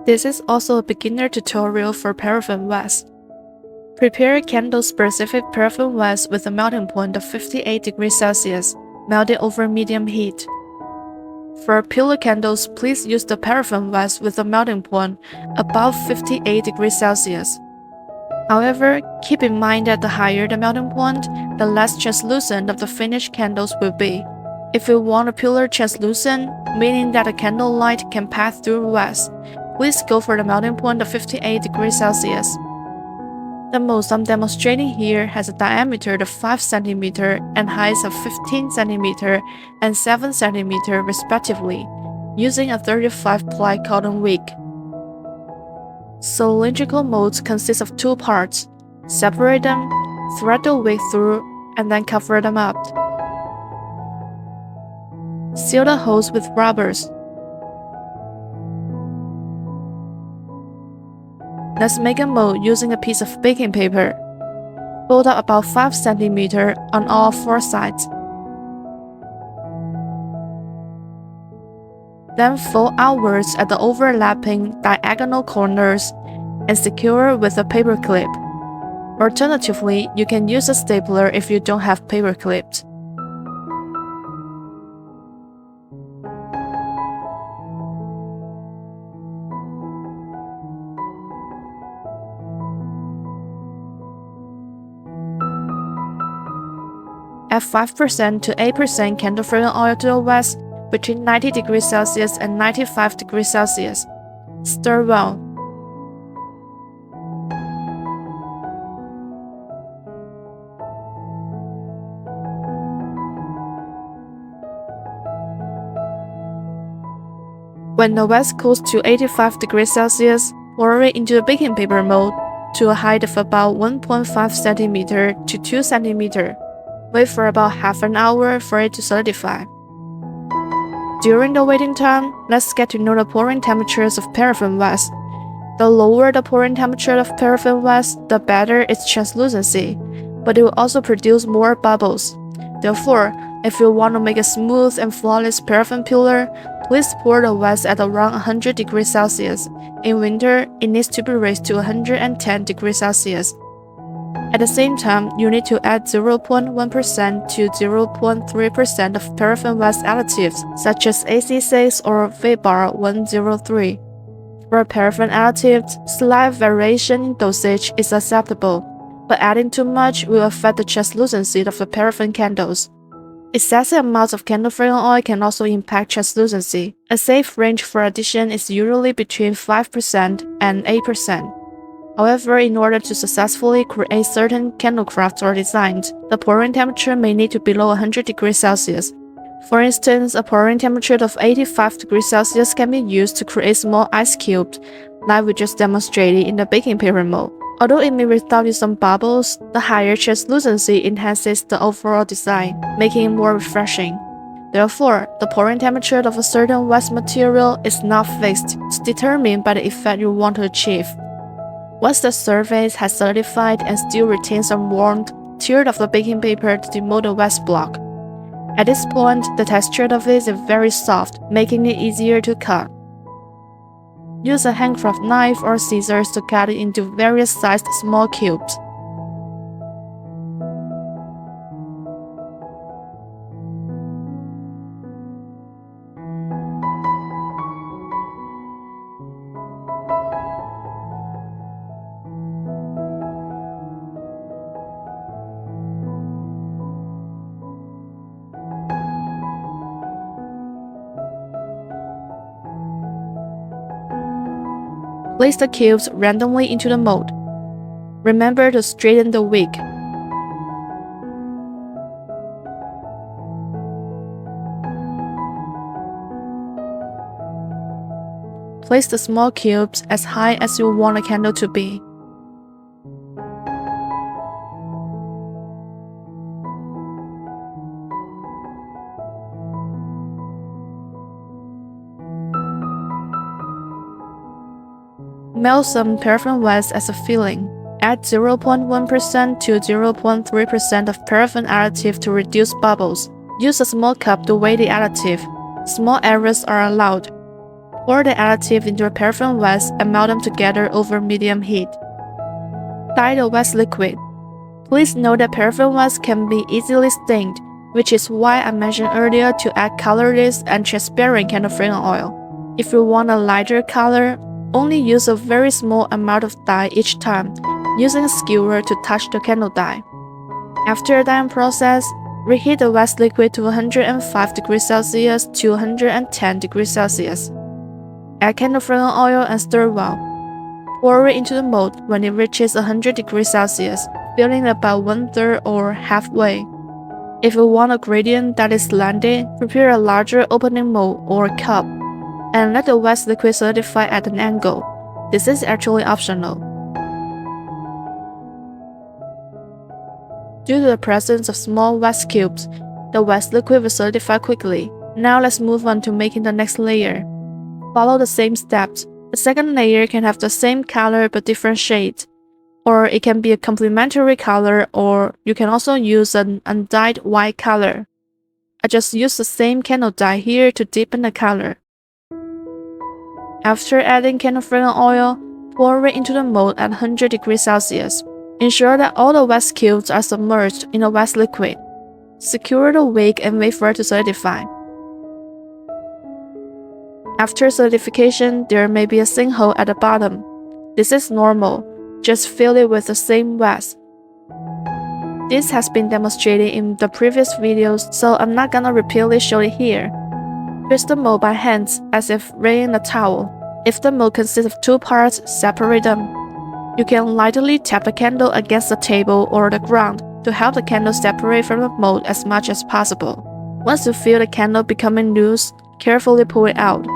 This is also a beginner tutorial for paraffin wax. Prepare a candle-specific paraffin wax with a melting point of 58 degrees Celsius, melted over medium heat. For pillar candles, please use the paraffin wax with a melting point above 58 degrees Celsius. However, keep in mind that the higher the melting point, the less translucent of the finished candles will be. If you want a pillar translucent, meaning that the candle light can pass through wax, please go for the melting point of 58 degrees Celsius. The mold I'm demonstrating here has a diameter of 5 cm and height of 15 cm and 7 cm respectively, using a 35-ply cotton wig. Cylindrical molds consist of two parts. Separate them, thread the wig through, and then cover them up. Seal the holes with rubbers. Let's make a mold using a piece of baking paper. Fold up about 5 cm on all 4 sides. Then fold outwards at the overlapping diagonal corners and secure with a paper clip. Alternatively, you can use a stapler if you don't have paper clips. Add 5% to 8% candle fragrance oil to the wax between 90 degrees Celsius and 95 degrees Celsius. Stir well. When the wax cools to 85 degrees Celsius, pour it into the baking paper mold to a height of about 1.5 cm to 2 cm. Wait for about half an hour for it to solidify. During the waiting time, let's get to know the pouring temperatures of paraffin wax. The lower the pouring temperature of paraffin wax, the better its translucency, but it will also produce more bubbles. Therefore, if you want to make a smooth and flawless paraffin pillar, please pour the wax at around 100 degrees Celsius. In winter, it needs to be raised to 110 degrees Celsius. At the same time, you need to add 0.1% to 0.3% of paraffin wax additives such as AC6 or VBAR 103. For paraffin additives, slight variation in dosage is acceptable, but adding too much will affect the translucency of the paraffin candles. Excessive amounts of candle fragrance oil can also impact translucency. A safe range for addition is usually between 5% and 8%. However, in order to successfully create certain candle crafts or designs, the pouring temperature may need to be below 100 degrees Celsius. For instance, a pouring temperature of 85 degrees Celsius can be used to create small ice cubes, like we just demonstrated in the baking paper mold. Although it may result in some bubbles, the higher translucency enhances the overall design, making it more refreshing. Therefore, the pouring temperature of a certain wax material is not fixed, it's determined by the effect you want to achieve. Once the surface has solidified and still retains some warmth, tear off the baking paper to demold the wax block. At this point, the texture of it is very soft, making it easier to cut. Use a handcraft knife or scissors to cut it into various sized small cubes. Place the cubes randomly into the mold. Remember to straighten the wig. Place the small cubes as high as you want the candle to be. Melt some paraffin wax as a filling. Add 0.1% to 0.3% of paraffin additive to reduce bubbles. Use a small cup to weigh the additive. Small errors are allowed. Pour the additive into a paraffin wax and melt them together over medium heat. Dye the wax liquid. Please note that paraffin wax can be easily stained, which is why I mentioned earlier to add colorless and transparent candle fragrance oil. If you want a lighter color, only use a very small amount of dye each time, using a skewer to touch the candle dye. After the dyeing process, reheat the wax liquid to 105 degrees Celsius to 110 degrees Celsius. Add candle fragrance oil and stir well. Pour it into the mold when it reaches 100 degrees Celsius, filling about 1/3 or halfway. If you want a gradient that is slanted, prepare a larger opening mold or cup, and let the wax liquid solidify at an angle. This is actually optional. Due to the presence of small wax cubes, the wax liquid will solidify quickly. Now let's move on to making the next layer. Follow the same steps. The second layer can have the same color but different shades, or it can be a complementary color, or you can also use an undyed white color. I just used the same candle dye here to deepen the color. After adding candle fragrance oil, pour it into the mold at 100 degrees Celsius. Ensure that all the wax cubes are submerged in the wax liquid. Secure the wick and wait for it to solidify. After solidification, there may be a sinkhole at the bottom. This is normal. Just fill it with the same wax. This has been demonstrated in the previous videos, so I'm not gonna repeatedly show it here. Twist the mold by hands as if wringing a towel. If the mold consists of two parts, separate them. You can lightly tap the candle against the table or the ground to help the candle separate from the mold as much as possible. Once you feel the candle becoming loose, carefully pull it out.